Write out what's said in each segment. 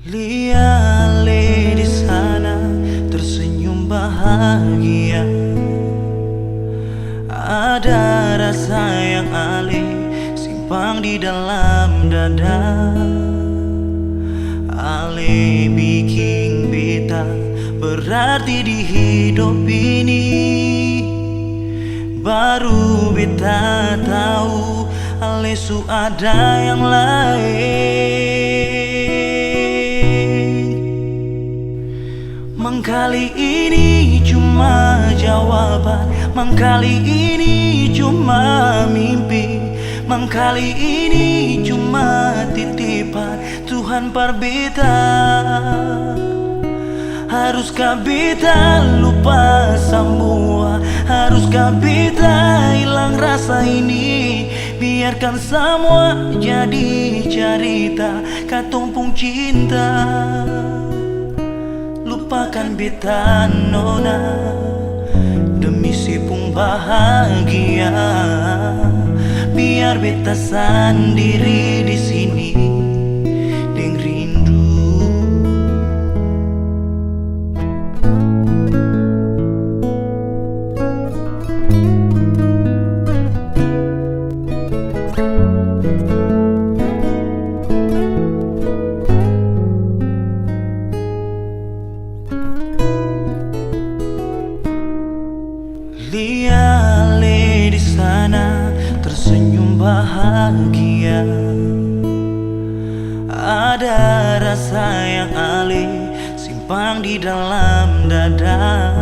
Liale di sana tersenyum bahagia. Ada rasa yang alih simpang di dalam dada. Ale bikin beta berarti di hidup ini. Baru beta tahu ale su ada yang lain. Mengkali ini cuma jawaban, mengkali ini cuma mimpi, mengkali ini cuma titipan Tuhan par beta. Haruskah beta lupa semua? Haruskah beta hilang rasa ini? Biarkan semua jadi cerita katumpung cinta. Lupakan beta nona demi sipung bahagia. Biar beta sendiri di sini deng rindu. Liale di sana tersenyum bahagia. Ada rasa yang alih simpang di dalam dada.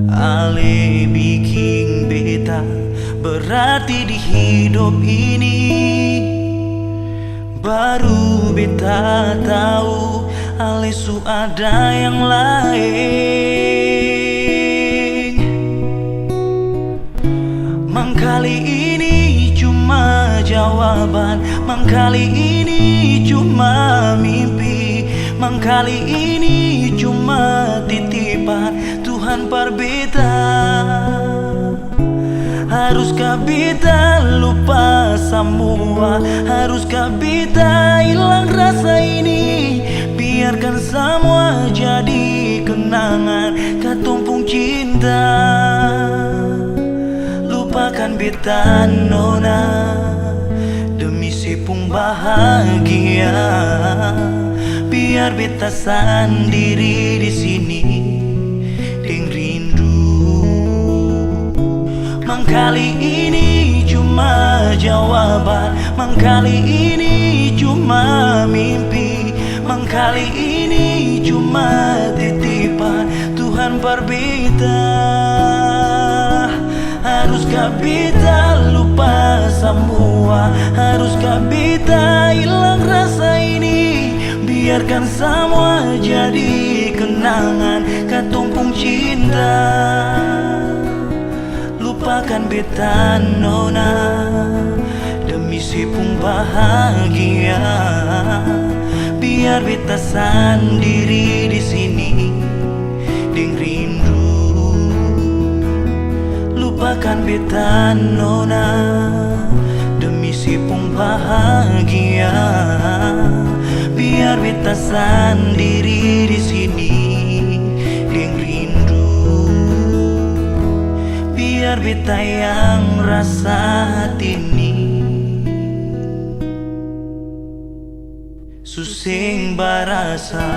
Ale bikin beta berarti di hidup ini. Baru beta tahu ale su ada yang lain. Mengkali ini cuma jawaban, mengkali ini cuma mimpi, mengkali ini cuma titipan Tuhan par beta. Haruskah beta lupa semua? Haruskah beta hilang rasa ini? Biarkan semua jadi kenangan katumpung cinta. Lupakan beta nona demi sipung bahagia. Biar beta sendiri di sini deng rindu. Mengkali ini cuma jawaban, mengkali ini cuma mimpi, mengkali ini cuma titipan Tuhan par beta. Haruskah beta lupa semua? Haruskah beta hilang rasa ini? Biarkan semua jadi kenangan katumpung cinta. Lupakan beta nona demi sipung bahagia. Biar beta sendiri di sini deng rindu. Lupakan beta nona demi sipung bahagia. Biar beta sendiri di sini deng rindu. Biar beta yang rasa hati ini susing barasa.